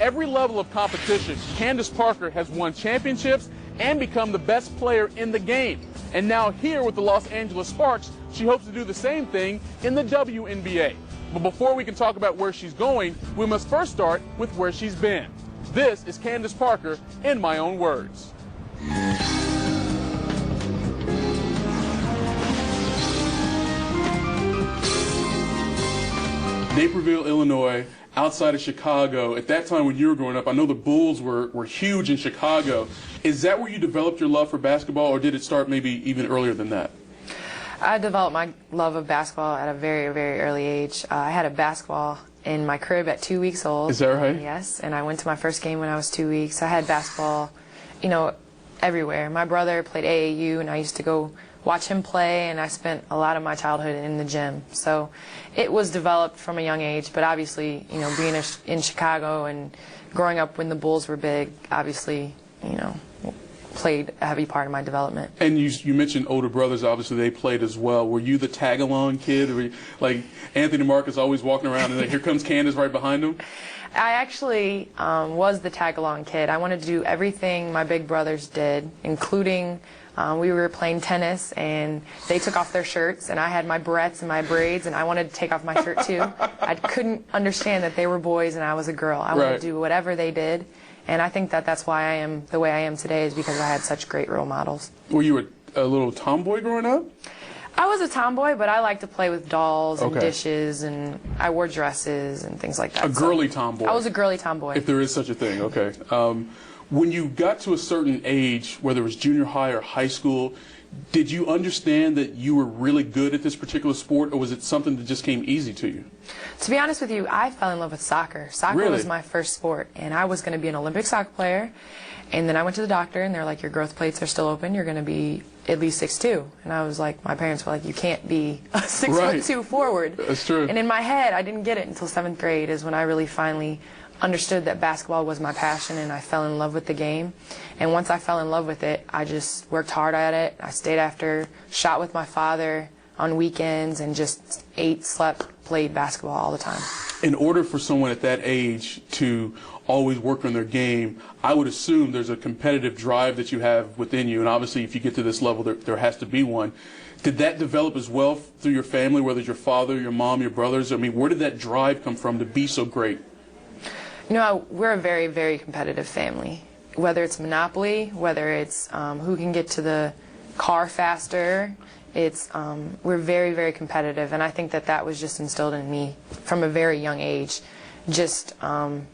every level of competition, Candace Parker has won championships and become the best player in the game. And now here with the Los Angeles Sparks, she hopes to do the same thing in the WNBA. But before we can talk about where she's going, we must first start with where she's been. This is Candace Parker in my own words. Naperville, Illinois, outside of Chicago. At that time when you were growing up, I know the Bulls were huge in Chicago. Is that where you developed your love for basketball, or did it start maybe even earlier than that? I developed my love of basketball at a very, very early age. I had a basketball in my crib at 2 weeks old. Is that right? Yes, and I went to my first game when I was 2 weeks. I had basketball, you know, everywhere. My brother played AAU, and I used to go watch him play, and I spent a lot of my childhood in the gym. So it was developed from a young age, but obviously, you know, being in Chicago and growing up when the Bulls were big, obviously, you know, played a heavy part in my development. And you mentioned older brothers, obviously they played as well. Were you the tag-along kid? Or were you, like Anthony Marcus always walking around and here comes Candace right behind him? I actually was the tag-along kid. I wanted to do everything my big brothers did, including we were playing tennis and they took off their shirts and I had my barrettes and my braids and I wanted to take off my shirt too. I couldn't understand that they were boys and I was a girl. I wanted to do whatever they did. And I think that that's why I am the way I am today, is because I had such great role models. Were you a little tomboy growing up? I was a tomboy, but I liked to play with dolls and dishes, and I wore dresses and things like that. A girly tomboy. I was a girly tomboy. If there is such a thing, okay. When you got to a certain age, whether it was junior high or high school, did you understand that you were really good at this particular sport, or was it something that just came easy to you? To be honest with you, I fell in love with soccer. Soccer was my first sport, and I was going to be an Olympic soccer player. And then I went to the doctor, and they're like, your growth plates are still open. You're going to be at least 6'2". And I was like, my parents were like, you can't be a 6'2" forward. That's true. And in my head, I didn't get it until 7th grade is when I really finally understood that basketball was my passion, and I fell in love with the game. And once I fell in love with it, I just worked hard at it. I stayed after, shot with my father on weekends, and just ate, slept, played basketball all the time. In order for someone at that age to always work on their game, I would assume there's a competitive drive that you have within you, and obviously if you get to this level, there has to be one. Did that develop as well through your family, whether it's your father, your mom, your brothers? I mean, where did that drive come from to be so great? You know, we're a very, very competitive family. Whether it's Monopoly, whether it's who can get to the car faster, we're very, very competitive, and I think that that was just instilled in me from a very young age. Just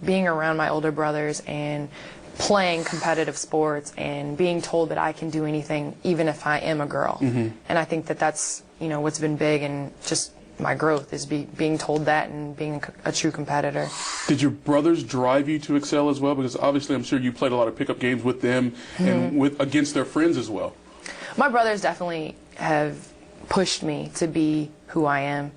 being around my older brothers and playing competitive sports and being told that I can do anything, even if I am a girl. And I think that that's, you know, what's been big and just my growth is being told that and being a true competitor. Did your brothers drive you to excel as well? Because obviously I'm sure you played a lot of pickup games with them and against their friends as well. My brothers definitely have pushed me to be who I am.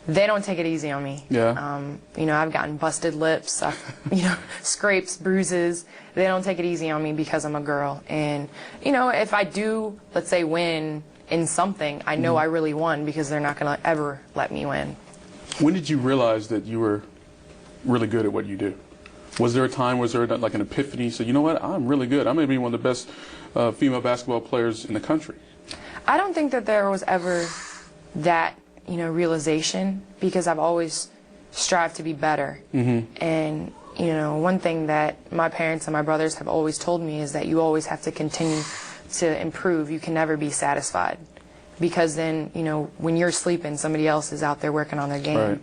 They don't take it easy on me. Yeah. You know, I've gotten busted lips, you know, scrapes, bruises. They don't take it easy on me because I'm a girl. And, you know, if I do, let's say, win in something, I know I really won, because they're not going to ever let me win. When did you realize that you were really good at what you do? Was there a time, was there like an epiphany? You said, you know what, I'm really good. I may be one of the best female basketball players in the country. I don't think that there was ever that, you know, realization, because I've always strived to be better. And, you know, one thing that my parents and my brothers have always told me is that you always have to continue to improve. You can never be satisfied, because then, you know, when you're sleeping, somebody else is out there working on their game. Right.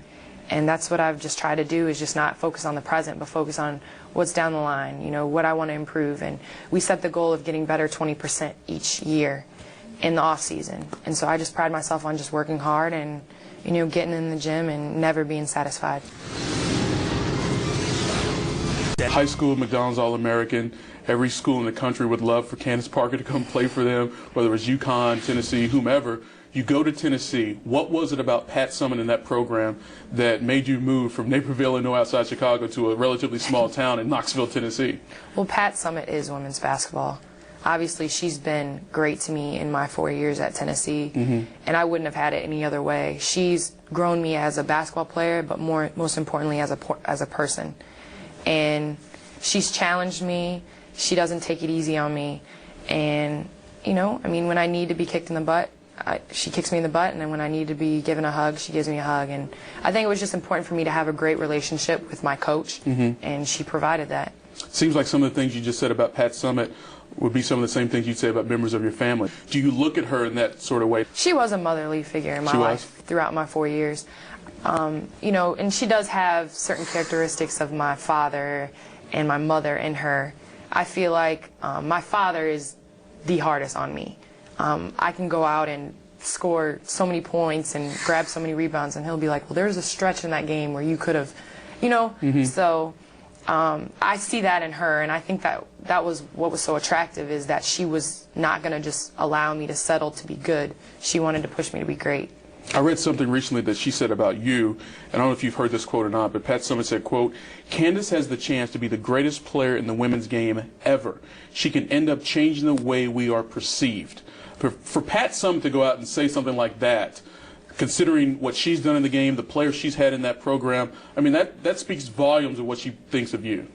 And that's what I've just tried to do, is just not focus on the present, but focus on what's down the line, you know, what I want to improve. And we set the goal of getting better 20% each year in the off season. And so I just pride myself on just working hard and, you know, getting in the gym and never being satisfied. High school McDonald's All-American. Every school in the country would love for Candace Parker to come play for them, whether it was UConn, Tennessee, whomever. You go to Tennessee. What was it about Pat Summitt and that program that made you move from Naperville, Illinois, outside Chicago, to a relatively small town in Knoxville, Tennessee? Well, Pat Summitt is women's basketball. Obviously, she's been great to me in my 4 years at Tennessee, and I wouldn't have had it any other way. She's grown me as a basketball player, but most importantly as a person. And she's challenged me. She doesn't take it easy on me. And, you know, I mean, when I need to be kicked in the butt, she kicks me in the butt, and then when I need to be given a hug, she gives me a hug. And I think it was just important for me to have a great relationship with my coach, and she provided that. Seems like some of the things you just said about Pat Summitt would be some of the same things you'd say about members of your family. Do you look at her in that sort of way? She was a motherly figure in my life throughout my 4 years. You know, and she does have certain characteristics of my father and my mother in her. I feel like my father is the hardest on me. I can go out and score so many points and grab so many rebounds, and he'll be like, well, there's a stretch in that game where you could have, you know. So I see that in her, and I think that was what was so attractive, is that she was not going to just allow me to settle to be good. She wanted to push me to be great. I read something recently that she said about you, and I don't know if you've heard this quote or not, but Pat Summitt said, quote, Candace has the chance to be the greatest player in the women's game ever. She can end up changing the way we are perceived. For Pat Summitt to go out and say something like that, considering what she's done in the game, the players she's had in that program, I mean, that speaks volumes of what she thinks of you.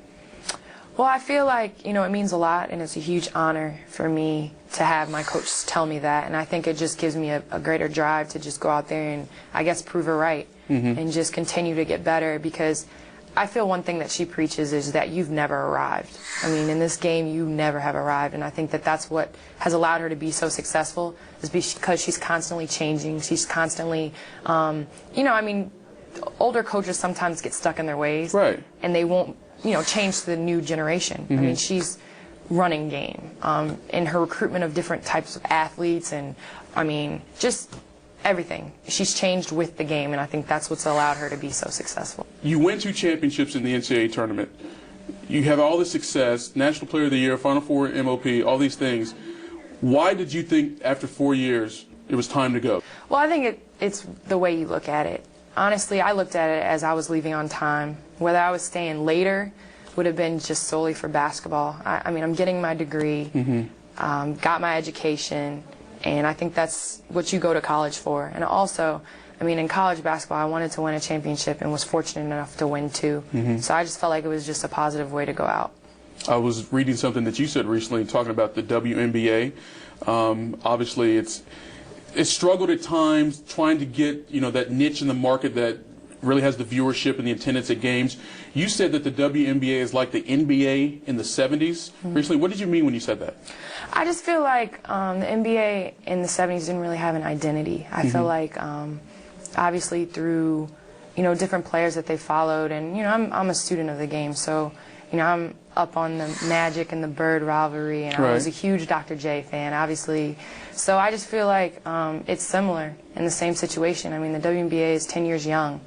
Well, I feel like, you know, it means a lot, and it's a huge honor for me to have my coach tell me that, and I think it just gives me a greater drive to just go out there and, I guess, prove her right, and just continue to get better, because I feel one thing that she preaches is that you've never arrived. I mean, in this game, you never have arrived, and I think that that's what has allowed her to be so successful, is because she's constantly changing. She's constantly, you know, I mean, older coaches sometimes get stuck in their ways, and they won't, you know, change to the new generation. I mean, she's running game, in her recruitment of different types of athletes, and, I mean, just everything. She's changed with the game, and I think that's what's allowed her to be so successful. You win 2 championships in the NCAA tournament. You have all this success, National Player of the Year, Final Four MOP, all these things. Why did you think after 4 years it was time to go? Well, I think it's the way you look at it. Honestly, I looked at it as I was leaving on time. Whether I was staying later would have been just solely for basketball. I mean, I'm getting my degree, got my education, and I think that's what you go to college for. And also, I mean, in college basketball, I wanted to win a championship and was fortunate enough to win 2. So I just felt like it was just a positive way to go out. I was reading something that you said recently, talking about the WNBA. Obviously, it's struggled at times trying to get, you know, that niche in the market that really has the viewership and the attendance at games. You said that the WNBA is like the NBA in the 70s recently. What did you mean when you said that? I just feel like the NBA in the 70s didn't really have an identity. I feel like obviously through, you know, different players that they followed, and, you know, I'm a student of the game, so, you know, I'm up on the Magic and the Bird rivalry, and I was a huge Dr. J fan, obviously. So I just feel like it's similar in the same situation. I mean, the WNBA is 10 years young,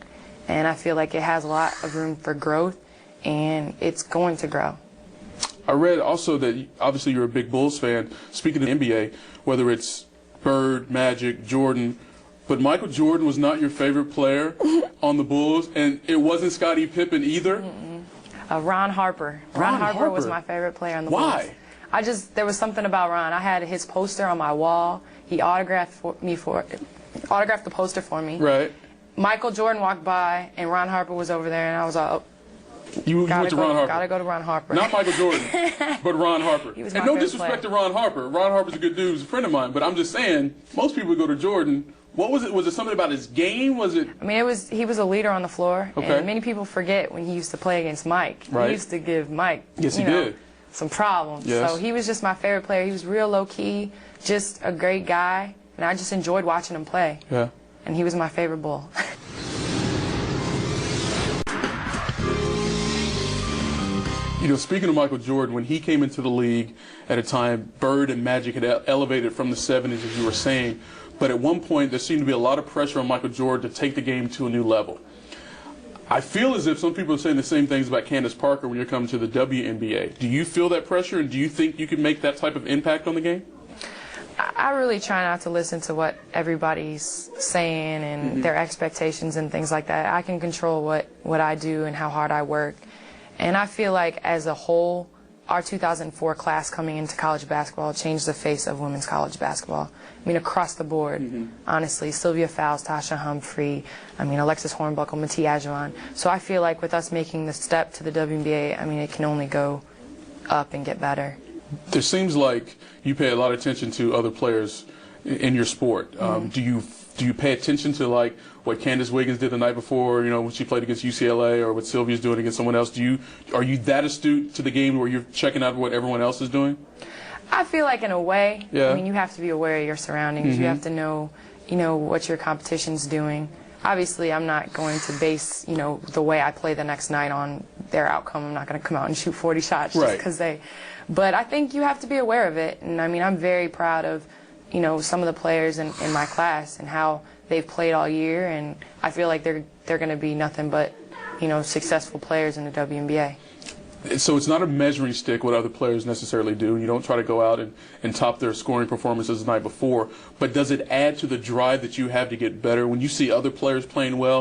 and I feel like it has a lot of room for growth, and it's going to grow. I read also that obviously you're a big Bulls fan. Speaking of the NBA, whether it's Bird, Magic, Jordan, but Michael Jordan was not your favorite player on the Bulls, and it wasn't Scottie Pippen either? Ron Harper. Ron Harper was my favorite player on the Bulls. Why? There was something about Ron. I had his poster on my wall. He autographed the poster for me. Right. Michael Jordan walked by, and Ron Harper was over there, and I was like, oh. You went to Ron Harper. Gotta go to Ron Harper. Not Michael Jordan, but Ron Harper. He was my and no favorite disrespect player. to Ron Harper. Ron Harper's a good dude. He's a friend of mine. But I'm just saying, most people would go to Jordan. What was it? Was it something about his game? Was it? I mean, he was a leader on the floor. Okay. And many people forget when he used to play against Mike. Right. He used to give Mike, yes, he did, some problems. Yes. So he was just my favorite player. He was real low-key, just a great guy, and I just enjoyed watching him play. Yeah. And he was my favorite Bull. You know, speaking of Michael Jordan, when he came into the league at a time, Bird and Magic had elevated from the 70s, as you were saying. But at one point, there seemed to be a lot of pressure on Michael Jordan to take the game to a new level. I feel as if some people are saying the same things about Candace Parker when you're coming to the WNBA. Do you feel that pressure, and do you think you can make that type of impact on the game? I really try not to listen to what everybody's saying and their expectations and things like that. I can control what I do and how hard I work. And I feel like as a whole, our 2004 class coming into college basketball changed the face of women's college basketball. I mean, across the board, honestly. Sylvia Fowles, Tasha Humphrey, I mean, Alexis Hornbuckle, Mati Ajuan. So I feel like with us making the step to the WNBA, I mean, it can only go up and get better. There seems like you pay a lot of attention to other players in your sport. Do you pay attention to like what Candace Wiggins did the night before, you know, when she played against UCLA, or what Sylvia's doing against someone else? Are you that astute to the game where you're checking out what everyone else is doing? I feel like in a way. Yeah. I mean, you have to be aware of your surroundings. You have to know, you know, what your competition's doing. Obviously, I'm not going to base, you know, the way I play the next night on their outcome. I'm not going to come out and shoot 40 shots just because they. But I think you have to be aware of it. And I mean, I'm very proud of, you know, some of the players in my class and how they've played all year, and I feel like they're going to be nothing but, you know, successful players in the WNBA. So it's not a measuring stick what other players necessarily do. You don't try to go out and top their scoring performances the night before, but does it add to the drive that you have to get better when you see other players playing well?